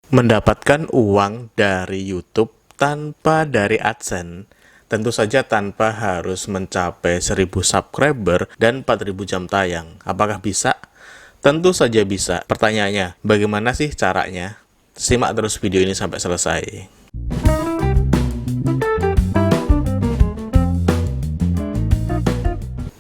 Mendapatkan uang dari YouTube tanpa dari AdSense, tentu saja tanpa harus mencapai 1000 subscriber dan 4000 jam tayang. Apakah bisa? Tentu saja bisa. Pertanyaannya, bagaimana sih caranya? Simak terus video ini sampai selesai.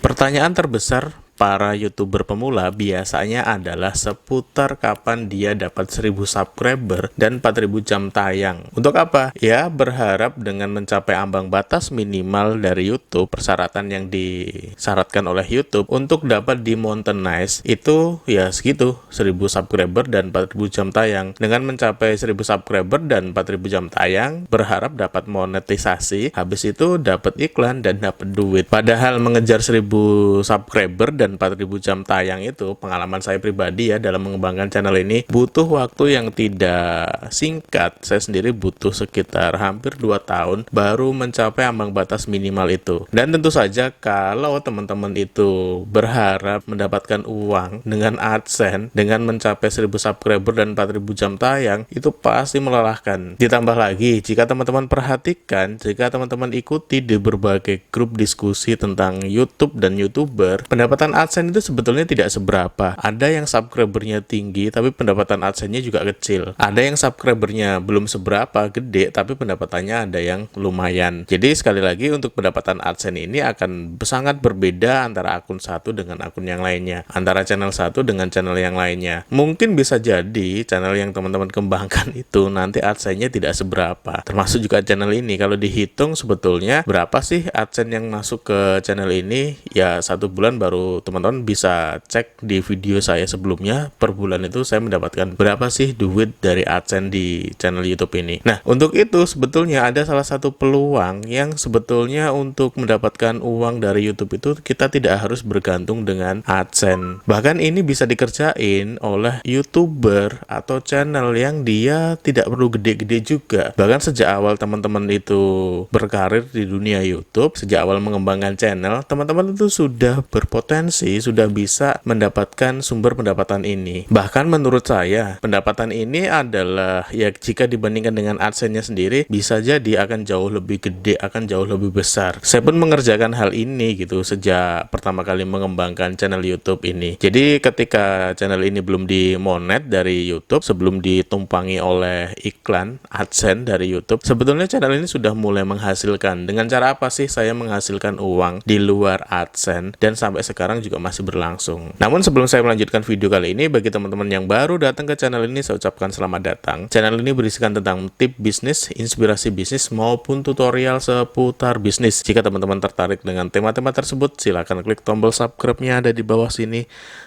Pertanyaan terbesar para YouTuber pemula biasanya adalah seputar kapan dia dapat 1000 subscriber dan 4000 jam tayang. Untuk apa? Ya, berharap dengan mencapai ambang batas minimal dari YouTube, persyaratan yang disyaratkan oleh YouTube untuk dapat dimonetize itu ya segitu, 1000 subscriber dan 4000 jam tayang. Dengan mencapai 1000 subscriber dan 4000 jam tayang, berharap dapat monetisasi, habis itu dapat iklan dan dapat duit. Padahal mengejar 1000 subscriber dan 4000 jam tayang itu, pengalaman saya pribadi ya dalam mengembangkan channel ini, butuh waktu yang tidak singkat. Saya sendiri butuh sekitar hampir 2 tahun baru mencapai ambang batas minimal itu. Dan tentu saja kalau teman-teman itu berharap mendapatkan uang dengan AdSense, dengan mencapai 1000 subscriber dan 4000 jam tayang, itu pasti melelahkan. Ditambah lagi, jika teman-teman perhatikan, jika teman-teman ikuti di berbagai grup diskusi tentang YouTube dan YouTuber, pendapatan AdSense itu sebetulnya tidak seberapa. Ada yang subscribernya tinggi tapi pendapatan AdSense-nya juga kecil. Ada yang subscribernya belum seberapa gede tapi pendapatannya ada yang lumayan. Jadi sekali lagi, untuk pendapatan AdSense ini akan sangat berbeda antara akun satu dengan akun yang lainnya, antara channel satu dengan channel yang lainnya. Mungkin bisa jadi channel yang teman-teman kembangkan itu nanti AdSense-nya tidak seberapa. Termasuk juga channel ini. Kalau dihitung sebetulnya berapa sih AdSense yang masuk ke channel ini, ya 1 bulan baru teman-teman bisa cek di video saya sebelumnya, per bulan itu saya mendapatkan berapa sih duit dari AdSense di channel YouTube ini. Nah, untuk itu sebetulnya ada salah satu peluang yang sebetulnya untuk mendapatkan uang dari YouTube itu kita tidak harus bergantung dengan AdSense. Bahkan ini bisa dikerjain oleh YouTuber atau channel yang dia tidak perlu gede-gede juga. Bahkan sejak awal teman-teman itu berkarir di dunia YouTube, sejak awal mengembangkan channel, teman-teman itu sudah berpotensi, sudah bisa mendapatkan sumber pendapatan ini. Bahkan menurut saya, pendapatan ini adalah, ya jika dibandingkan dengan AdSense-nya sendiri, bisa jadi akan jauh lebih gede, akan jauh lebih besar. Saya pun mengerjakan hal ini gitu sejak pertama kali mengembangkan channel YouTube ini. Jadi ketika channel ini belum dimonet dari YouTube, sebelum ditumpangi oleh iklan AdSense dari YouTube, sebetulnya channel ini sudah mulai menghasilkan. Dengan cara apa sih saya menghasilkan uang di luar AdSense, dan sampai sekarang juga masih berlangsung. Namun sebelum saya melanjutkan video kali ini, bagi teman-teman yang baru datang ke channel ini, saya ucapkan selamat datang. Channel ini berisikan tentang tip bisnis, inspirasi bisnis, maupun tutorial seputar bisnis. Jika teman-teman tertarik dengan tema-tema tersebut, silakan klik tombol subscribe-nya ada di bawah sini.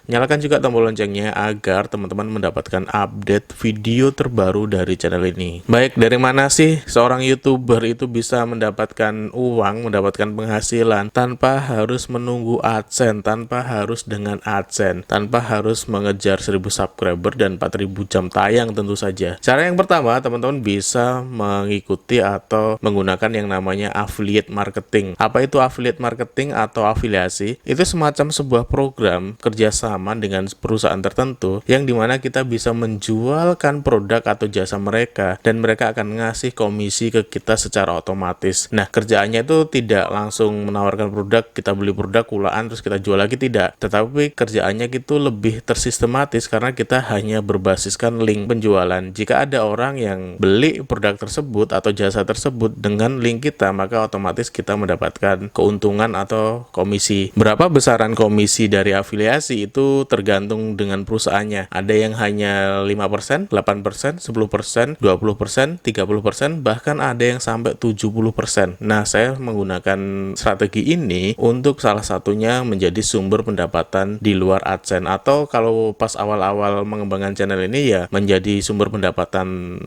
Nyalakan juga tombol loncengnya agar teman-teman mendapatkan update video terbaru dari channel ini. Baik, dari mana sih seorang YouTuber itu bisa mendapatkan uang, mendapatkan penghasilan tanpa harus menunggu AdSense, tanpa harus dengan AdSense, tanpa harus mengejar 1000 subscriber dan 4000 jam tayang tentu saja. Cara yang pertama, teman-teman bisa mengikuti atau menggunakan yang namanya affiliate marketing. Apa itu affiliate marketing atau afiliasi? Itu semacam sebuah program kerjasama dengan perusahaan tertentu yang dimana kita bisa menjualkan produk atau jasa mereka dan mereka akan ngasih komisi ke kita secara otomatis. Nah, kerjaannya itu tidak langsung menawarkan produk, kita beli produk kulaan terus kita jual lagi, tidak. Tetapi kerjaannya itu lebih tersistematis karena kita hanya berbasiskan link penjualan. Jika ada orang yang beli produk tersebut atau jasa tersebut dengan link kita, maka otomatis kita mendapatkan keuntungan atau komisi. Berapa besaran komisi dari afiliasi itu tergantung dengan perusahaannya. Ada yang hanya 5%, 8%, 10%, 20%, 30%, bahkan ada yang sampai 70%. Nah, saya menggunakan strategi ini untuk salah satunya menjadi sumber pendapatan di luar AdSense, atau kalau pas awal-awal mengembangkan channel ini ya menjadi sumber pendapatan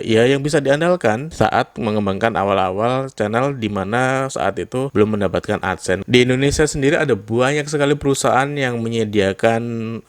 yang bisa diandalkan saat mengembangkan awal-awal channel di mana saat itu belum mendapatkan AdSense. Di Indonesia sendiri ada banyak sekali perusahaan yang menyediakan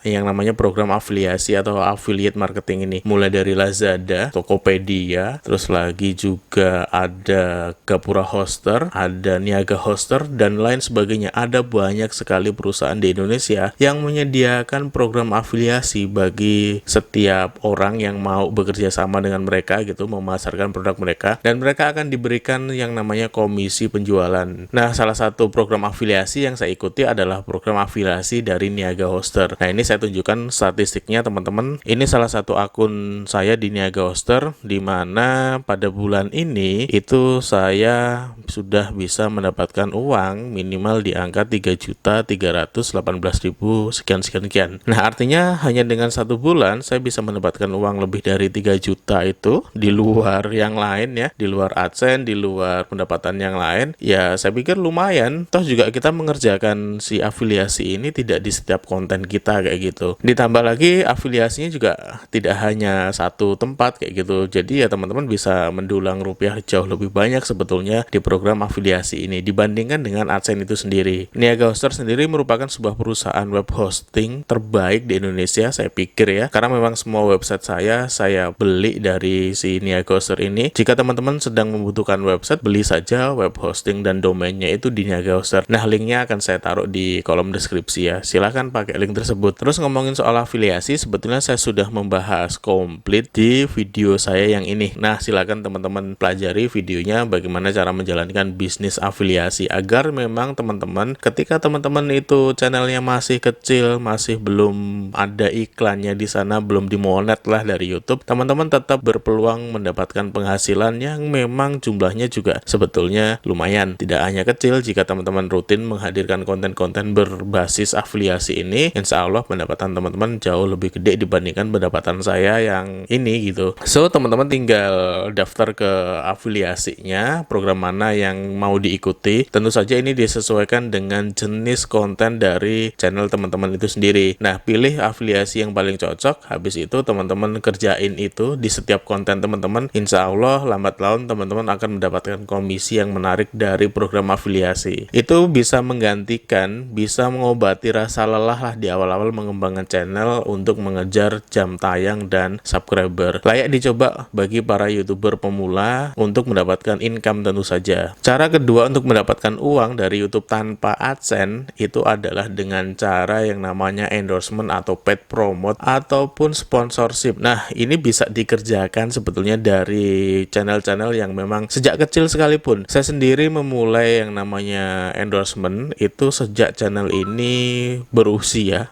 yang namanya program afiliasi atau affiliate marketing ini, mulai dari Lazada, Tokopedia, terus lagi juga ada Gapura Hoster, ada Niaga Hoster, dan lain sebagainya. Ada banyak sekali sekali perusahaan di Indonesia yang menyediakan program afiliasi bagi setiap orang yang mau bekerja sama dengan mereka gitu, memasarkan produk mereka, dan mereka akan diberikan yang namanya komisi penjualan. Nah, salah satu program afiliasi yang saya ikuti adalah program afiliasi dari Niaga Hoster. Nah, ini saya tunjukkan statistiknya teman-teman. Ini salah satu akun saya di Niaga Hoster, di mana pada bulan ini itu saya sudah bisa mendapatkan uang minimal di angka 3.318.000 sekian. Nah, artinya hanya dengan 1 bulan saya bisa mendapatkan uang lebih dari 3 juta itu di luar yang lain ya, di luar AdSense, di luar pendapatan yang lain. Ya, saya pikir lumayan. Toh juga kita mengerjakan si afiliasi ini tidak di setiap konten kita kayak gitu. Ditambah lagi afiliasinya juga tidak hanya satu tempat kayak gitu. Jadi ya teman-teman bisa mendulang rupiah jauh lebih banyak sebetulnya di program afiliasi ini dibandingkan dengan AdSense itu sendiri. Niaga Hoster sendiri merupakan sebuah perusahaan web hosting terbaik di Indonesia, saya pikir ya, karena memang semua website saya beli dari si Niaga Hoster ini. Jika teman-teman sedang membutuhkan website, beli saja web hosting dan domainnya itu di Niaga Hoster. Nah, linknya akan saya taruh di kolom deskripsi ya, silahkan pakai link tersebut. Terus ngomongin soal afiliasi, sebetulnya saya sudah membahas komplit di video saya yang ini. Nah, silahkan teman-teman pelajari videonya bagaimana cara menjalankan bisnis afiliasi, agar memang teman-teman ketika teman-teman itu channelnya masih kecil, masih belum ada iklannya di sana, belum dimonet lah dari YouTube, teman-teman tetap berpeluang mendapatkan penghasilan yang memang jumlahnya juga sebetulnya lumayan. Tidak hanya kecil, jika teman-teman rutin menghadirkan konten-konten berbasis afiliasi ini, insya Allah pendapatan teman-teman jauh lebih gede dibandingkan pendapatan saya yang ini gitu. So, teman-teman tinggal daftar ke afiliasinya, program mana yang mau diikuti. Tentu saja ini disesuaikan dengan jenis konten dari channel teman-teman itu sendiri. Nah, pilih afiliasi yang paling cocok. Habis itu teman-teman kerjain itu di setiap konten teman-teman. Insya Allah lambat laun teman-teman akan mendapatkan komisi yang menarik dari program afiliasi. Itu bisa menggantikan, bisa mengobati rasa lelah lah di awal-awal mengembangkan channel untuk mengejar jam tayang dan subscriber. Layak dicoba bagi para YouTuber pemula untuk mendapatkan income tentu saja. Cara kedua untuk mendapatkan uang dari YouTube tanpa AdSense itu adalah dengan cara yang namanya endorsement atau paid promote ataupun sponsorship. Nah, ini bisa dikerjakan sebetulnya dari channel-channel yang memang sejak kecil sekalipun. Saya sendiri memulai yang namanya endorsement itu sejak channel ini berusia.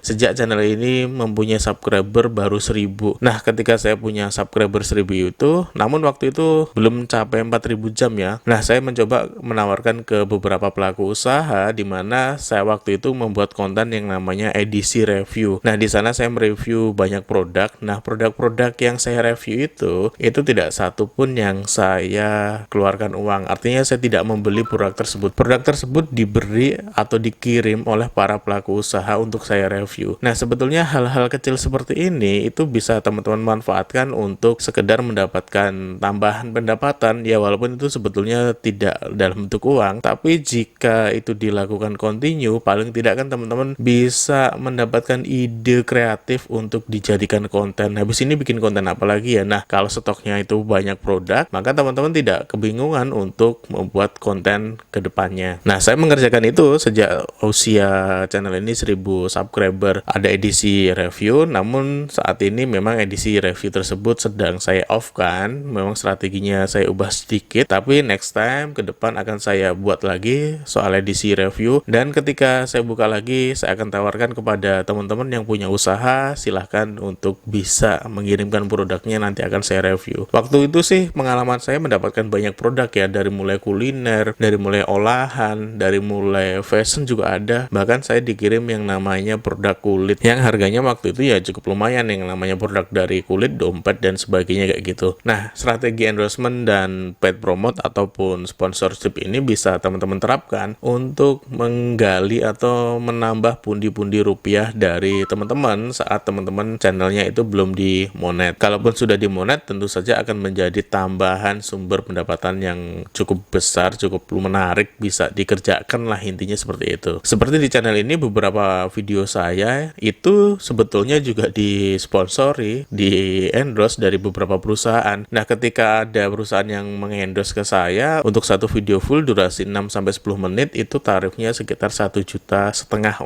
Sejak channel ini mempunyai subscriber baru 1000. Nah, ketika saya punya subscriber 1000 itu, namun waktu itu belum mencapai 4000 jam ya. Nah, saya mencoba menawarkan ke beberapa pelaku usaha di mana saya waktu itu membuat konten yang namanya edisi review. Nah, di sana saya mereview banyak produk. Nah, produk-produk yang saya review itu tidak satu pun yang saya keluarkan uang. Artinya saya tidak membeli produk tersebut. Produk tersebut diberi atau dikirim oleh para pelaku usaha untuk saya review. Nah, sebetulnya hal-hal kecil seperti ini itu bisa teman-teman manfaatkan untuk sekedar mendapatkan tambahan pendapatan ya, walaupun itu sebetulnya tidak dalam bentuk uang, tapi jika itu dilakukan continue, paling tidak kan teman-teman bisa mendapatkan ide kreatif untuk dijadikan konten. Habis ini bikin konten apa lagi ya? Nah, kalau stoknya itu banyak produk, maka teman-teman tidak kebingungan untuk membuat konten ke depannya. Nah, saya mengerjakan itu sejak usia channel ini 1000 subscriber. Ada edisi review, namun saat ini memang edisi review tersebut sedang saya off kan. Memang strateginya saya ubah sedikit, tapi next time ke depan akan saya buat lagi soal edisi review, dan ketika saya buka lagi saya akan tawarkan kepada teman-teman yang punya usaha, silahkan untuk bisa mengirimkan produknya, nanti akan saya review. Waktu itu sih pengalaman saya mendapatkan banyak produk ya, dari mulai kuliner, dari mulai olahan, dari mulai fashion juga ada. Bahkan saya dikirim yang namanya produk kulit yang harganya waktu itu ya cukup lumayan, yang namanya produk dari kulit, dompet dan sebagainya kayak gitu. Nah, strategi endorsement dan paid promote ataupun sponsorship ini bisa teman-teman terapkan untuk menggali atau menambah pundi-pundi rupiah dari teman-teman saat teman-teman channelnya itu belum dimonet. Kalaupun sudah dimonet, tentu saja akan menjadi tambahan sumber pendapatan yang cukup besar, cukup menarik, bisa dikerjakan lah, intinya seperti itu. Seperti di channel ini beberapa video saya itu sebetulnya juga disponsori, di endorse dari beberapa perusahaan. Nah, ketika ada perusahaan yang mengendorse ke saya untuk satu video full durasi 6-10 menit itu tarifnya harganya sekitar 1,5 juta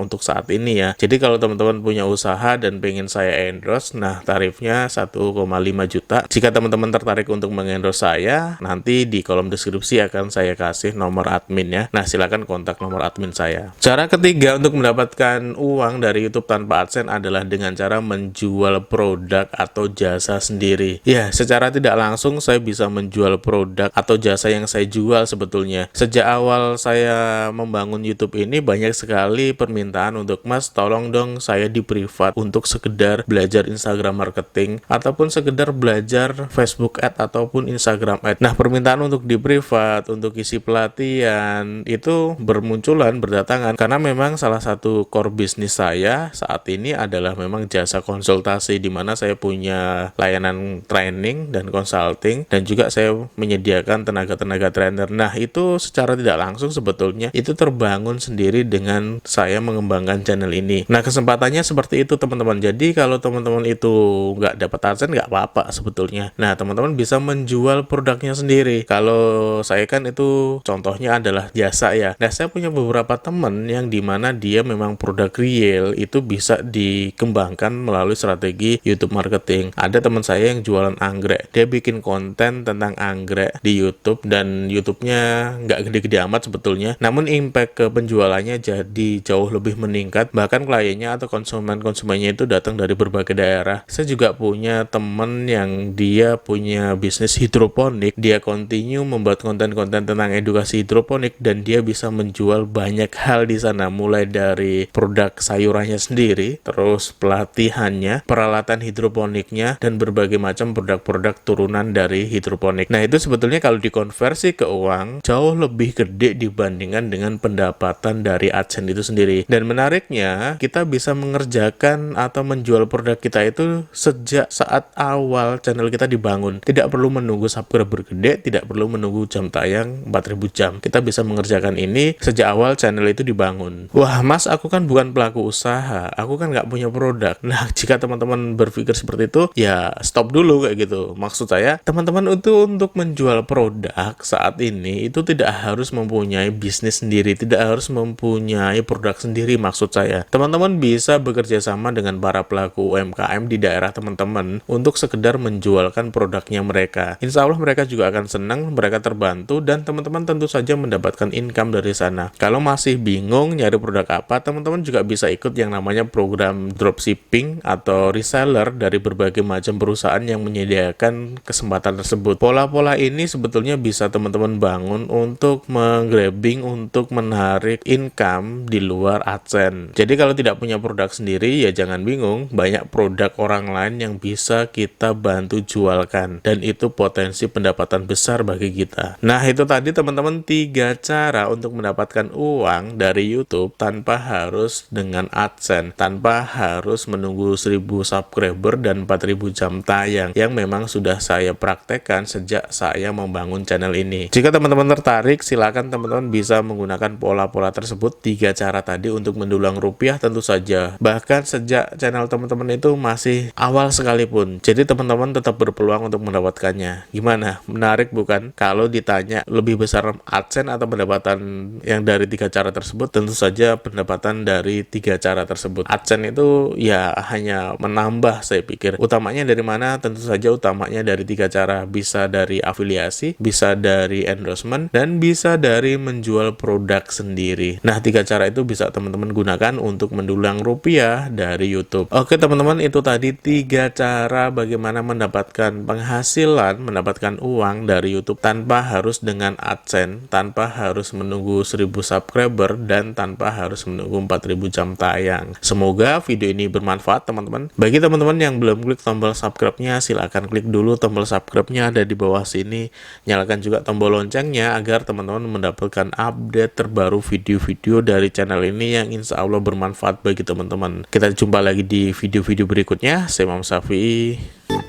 untuk saat ini ya. Jadi kalau teman-teman punya usaha dan pengen saya endorse, nah tarifnya 1,5 juta. Jika teman-teman tertarik untuk mengendorse saya, nanti di kolom deskripsi akan saya kasih nomor admin ya. Nah, silakan kontak nomor admin saya. Cara ketiga untuk mendapatkan uang dari YouTube tanpa AdSense adalah dengan cara menjual produk atau jasa sendiri. Ya, secara tidak langsung saya bisa menjual produk atau jasa yang saya jual sebetulnya. Sejak awal saya membangun YouTube ini banyak sekali permintaan untuk, "Mas, tolong dong saya di privat untuk sekedar belajar Instagram marketing ataupun sekedar belajar Facebook Ad ataupun Instagram Ad." Nah, permintaan untuk di privat, untuk isi pelatihan itu bermunculan, berdatangan karena memang salah satu core bisnis saya saat ini adalah memang jasa konsultasi, di mana saya punya layanan training dan consulting dan juga saya menyediakan tenaga-tenaga trainer. Nah, itu secara tidak langsung sebetulnya itu terbangun sendiri dengan saya mengembangkan channel ini. Nah, kesempatannya seperti itu teman-teman. Jadi kalau teman-teman itu nggak dapat AdSense nggak apa-apa sebetulnya. Nah, teman-teman bisa menjual produknya sendiri. Kalau saya kan itu contohnya adalah jasa ya. Nah, saya punya beberapa teman yang dimana dia memang produk real itu bisa dikembangkan melalui strategi YouTube marketing. Ada teman saya yang jualan anggrek. Dia bikin konten tentang anggrek di YouTube dan YouTube-nya nggak gede-gede amat sebetulnya. Namun impact ke penjualannya jadi jauh lebih meningkat. Bahkan kliennya atau konsumennya itu datang dari berbagai daerah. Saya juga punya teman yang dia punya bisnis hidroponik. Dia continue membuat konten-konten tentang edukasi hidroponik dan dia bisa menjual banyak hal di sana, mulai dari produk sayurannya sendiri, terus pelatihannya, peralatan hidroponiknya, dan berbagai macam produk-produk turunan dari hidroponik. Nah, itu sebetulnya kalau dikonversi ke uang jauh lebih gede dibandingkan dengan pendapatan dari AdSense itu sendiri. Dan menariknya, kita bisa mengerjakan atau menjual produk kita itu sejak saat awal channel kita dibangun. Tidak perlu menunggu subscriber gede, tidak perlu menunggu jam tayang 4000 jam. Kita bisa mengerjakan ini sejak awal channel itu dibangun. Wah, Mas, aku kan bukan pelaku usaha, aku kan nggak punya produk. Nah, jika teman-teman berpikir seperti itu, ya stop dulu kayak gitu. Maksud saya, teman-teman itu untuk menjual produk saat ini itu tidak harus mempunyai bisnis sendiri, tidak harus mempunyai produk sendiri. Maksud saya, teman-teman bisa bekerja sama dengan para pelaku UMKM di daerah teman-teman untuk sekedar menjualkan produknya mereka. Insya Allah mereka juga akan senang, mereka terbantu, dan teman-teman tentu saja mendapatkan income dari sana. Kalau masih bingung nyari produk apa, teman-teman juga bisa ikut yang namanya program dropshipping atau reseller dari berbagai macam perusahaan yang menyediakan kesempatan tersebut. Pola-pola ini sebetulnya bisa teman-teman bangun untuk menggrabbing, untuk menarik income di luar AdSense. Jadi kalau tidak punya produk sendiri, ya jangan bingung, banyak produk orang lain yang bisa kita bantu jualkan, dan itu potensi pendapatan besar bagi kita. Nah, itu tadi teman-teman 3 cara untuk mendapatkan uang dari YouTube tanpa harus dengan AdSense, tanpa harus menunggu 1000 subscriber dan 4000 jam tayang yang memang sudah saya praktekkan sejak saya membangun channel ini. Jika teman-teman tertarik, silakan teman-teman bisa menggunakan pola-pola tersebut, 3 cara tadi untuk mendulang rupiah tentu saja. Bahkan sejak channel teman-teman itu masih awal sekalipun. Jadi teman-teman tetap berpeluang untuk mendapatkannya. Gimana? Menarik bukan? Kalau ditanya lebih besar AdSense atau pendapatan yang dari 3 cara tersebut, tentu saja pendapatan dari 3 cara tersebut. AdSense itu ya hanya menambah, saya pikir. Utamanya dari mana? Tentu saja utamanya dari 3 cara. Bisa dari afiliasi, bisa dari endorsement, dan bisa dari menjual produk sendiri. Nah, 3 cara itu bisa teman-teman gunakan untuk mendulang rupiah dari YouTube. Oke teman-teman, itu tadi 3 cara bagaimana mendapatkan penghasilan, mendapatkan uang dari YouTube tanpa harus dengan AdSense, tanpa harus menunggu 1000 subscriber, dan tanpa harus menunggu 4000 jam tayang. Semoga video ini bermanfaat teman-teman. Bagi teman-teman yang belum klik tombol subscribe-nya, silahkan klik dulu tombol subscribe-nya, ada di bawah sini. Nyalakan juga tombol loncengnya agar teman-teman mendapatkan update terbaru video-video dari channel ini yang insya Allah bermanfaat bagi teman-teman. Kita jumpa lagi di video-video berikutnya. Saya Imam Syafi'i.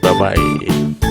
Bye-bye.